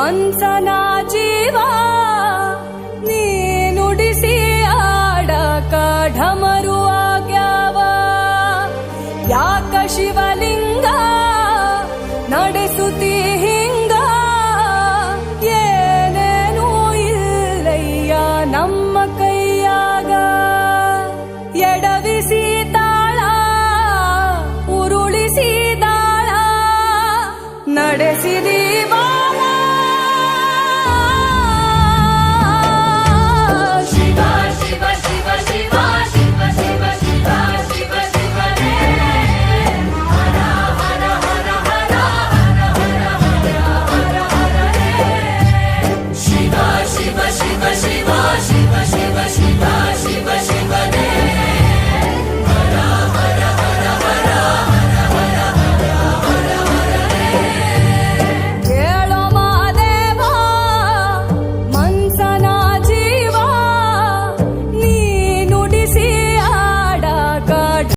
ಮನ್ಸನ ಜೀವ ನೀ ನುಡಿಸಿ ಆಡಕ ಢಮರು ಆಗ್ಯಾವ. ಯಾಕ ಶಿವಲಿಂಗ ನಡೆಸುತ್ತಿ ಹಿಂಗ, ಏನೇನೂ ಇಲ್ಲಯ್ಯ ನಮ್ಮ ಕೈಯಾಗ. ಎಡವಿಸಿ ತಾಳ ಉರುಳಿಸಿ ದಾಳ ನಡೆಸಿದಿ